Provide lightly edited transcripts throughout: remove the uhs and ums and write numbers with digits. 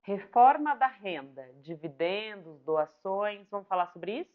Reforma da renda, dividendos, doações, vamos falar sobre isso?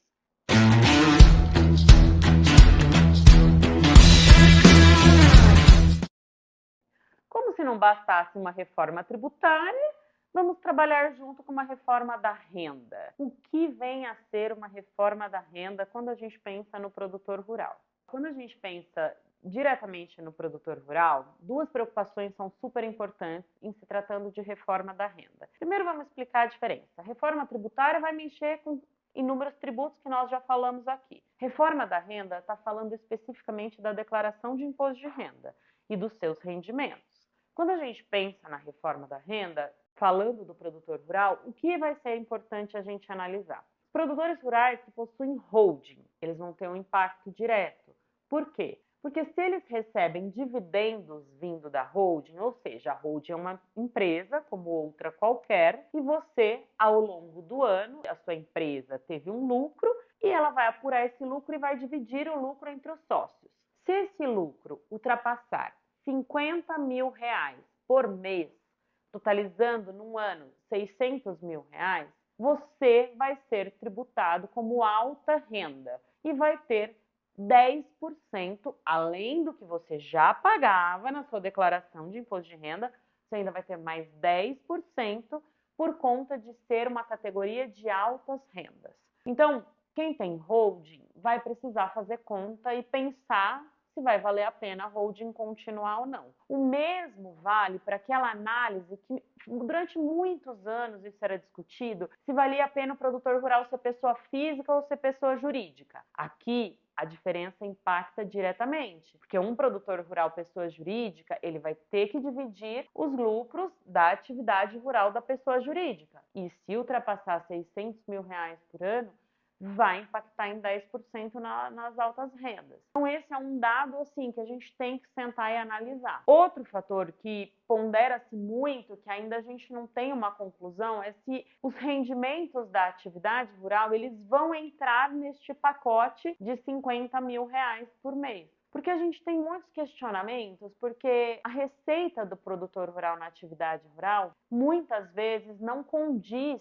Como se não bastasse uma reforma tributária, vamos trabalhar junto com uma reforma da renda. O que vem a ser uma reforma da renda quando a gente pensa no produtor rural? Quando a gente pensa diretamente no produtor rural, duas preocupações são super importantes em se tratando de reforma da renda. Primeiro, vamos explicar a diferença. A reforma tributária vai mexer com inúmeros tributos que nós já falamos aqui. Reforma da renda está falando especificamente da declaração de imposto de renda e dos seus rendimentos. Quando a gente pensa na reforma da renda, falando do produtor rural, o que vai ser importante a gente analisar? Os produtores rurais que possuem holding, eles vão ter um impacto direto. Por quê? Porque se eles recebem dividendos vindo da holding, ou seja, a holding é uma empresa como outra qualquer, e você, ao longo do ano, a sua empresa teve um lucro e ela vai apurar esse lucro e vai dividir o lucro entre os sócios. Se esse lucro ultrapassar 50 mil reais por mês, totalizando num ano 600 mil reais, você vai ser tributado como alta renda e vai ter 10%, além do que você já pagava na sua declaração de imposto de renda, você ainda vai ter mais 10% por conta de ser uma categoria de altas rendas. Então, quem tem holding vai precisar fazer conta e pensar se vai valer a pena a holding continuar ou não. O mesmo vale para aquela análise que durante muitos anos isso era discutido, se valia a pena o produtor rural ser pessoa física ou ser pessoa jurídica. Aqui a diferença impacta diretamente, porque um produtor rural pessoa jurídica, ele vai ter que dividir os lucros da atividade rural da pessoa jurídica. E se ultrapassar 600 mil reais por ano, vai impactar em 10% nas altas rendas. Então, esse é um dado assim que a gente tem que sentar e analisar. Outro fator que pondera-se muito, que ainda a gente não tem uma conclusão, é se os rendimentos da atividade rural eles vão entrar neste pacote de 50 mil reais por mês. Porque a gente tem muitos questionamentos, porque a receita do produtor rural na atividade rural muitas vezes não condiz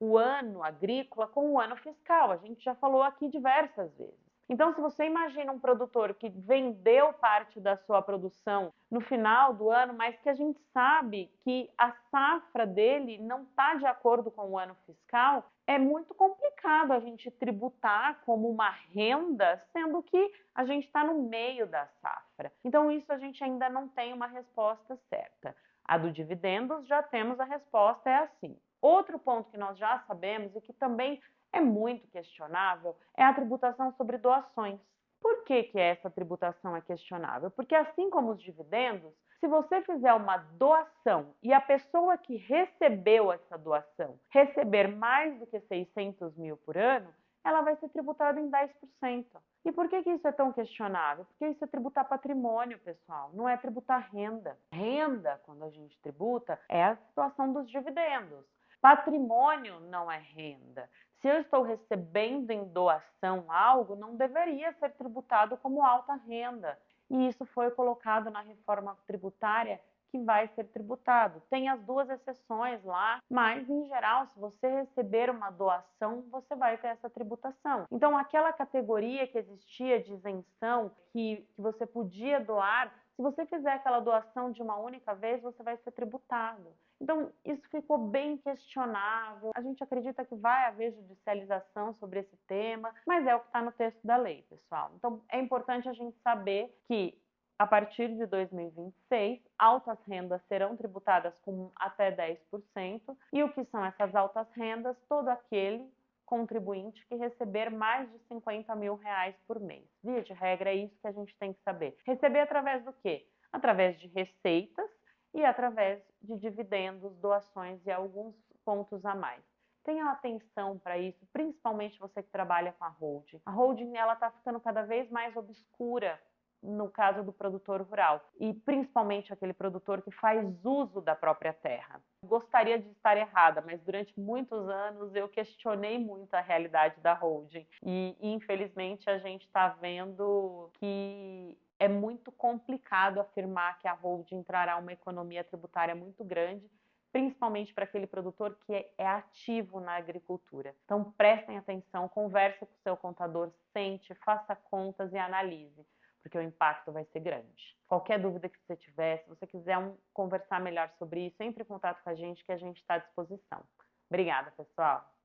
o ano agrícola com o ano fiscal. A gente já falou aqui diversas vezes. Então, se você imagina um produtor que vendeu parte da sua produção no final do ano, mas que a gente sabe que a safra dele não está de acordo com o ano fiscal, é muito complicado a gente tributar como uma renda, sendo que a gente está no meio da safra. Então, isso a gente ainda não tem uma resposta certa. A do dividendos, já temos a resposta, é assim. Outro ponto que nós já sabemos e que também é muito questionável é a tributação sobre doações. Por que essa tributação é questionável? Porque assim como os dividendos, se você fizer uma doação e a pessoa que recebeu essa doação receber mais do que 600 mil por ano, ela vai ser tributada em 10%. E por que isso é tão questionável? Porque isso é tributar patrimônio, pessoal, não é tributar renda. Renda, quando a gente tributa, é a situação dos dividendos. Patrimônio não é renda. Se eu estou recebendo em doação algo, não deveria ser tributado como alta renda. E isso foi colocado na reforma tributária que vai ser tributado. Tem as duas exceções lá, mas em geral, se você receber uma doação, você vai ter essa tributação. Então, aquela categoria que existia de isenção, que você podia doar, se você fizer aquela doação de uma única vez, você vai ser tributado. Então, isso ficou bem questionável. A gente acredita que vai haver judicialização sobre esse tema, mas é o que está no texto da lei, pessoal. Então, é importante a gente saber que, a partir de 2026, altas rendas serão tributadas com até 10%. E o que são essas altas rendas? Todo aquele contribuinte que receber mais de 50 mil reais por mês. Via de regra, é isso que a gente tem que saber. Receber através do quê? Através de receitas e através de dividendos, doações e alguns pontos a mais. Tenha atenção para isso, principalmente você que trabalha com a holding. A holding está ficando cada vez mais obscura no caso do produtor rural, e principalmente aquele produtor que faz uso da própria terra. Gostaria de estar errada, mas durante muitos anos eu questionei muito a realidade da holding e infelizmente a gente está vendo que é muito complicado afirmar que a holding trará uma economia tributária muito grande, principalmente para aquele produtor que é ativo na agricultura. Então prestem atenção, converse com o seu contador, sente, faça contas e analise, porque o impacto vai ser grande. Qualquer dúvida que você tiver, se você quiser conversar melhor sobre isso, entre em contato com a gente que a gente está à disposição. Obrigada, pessoal!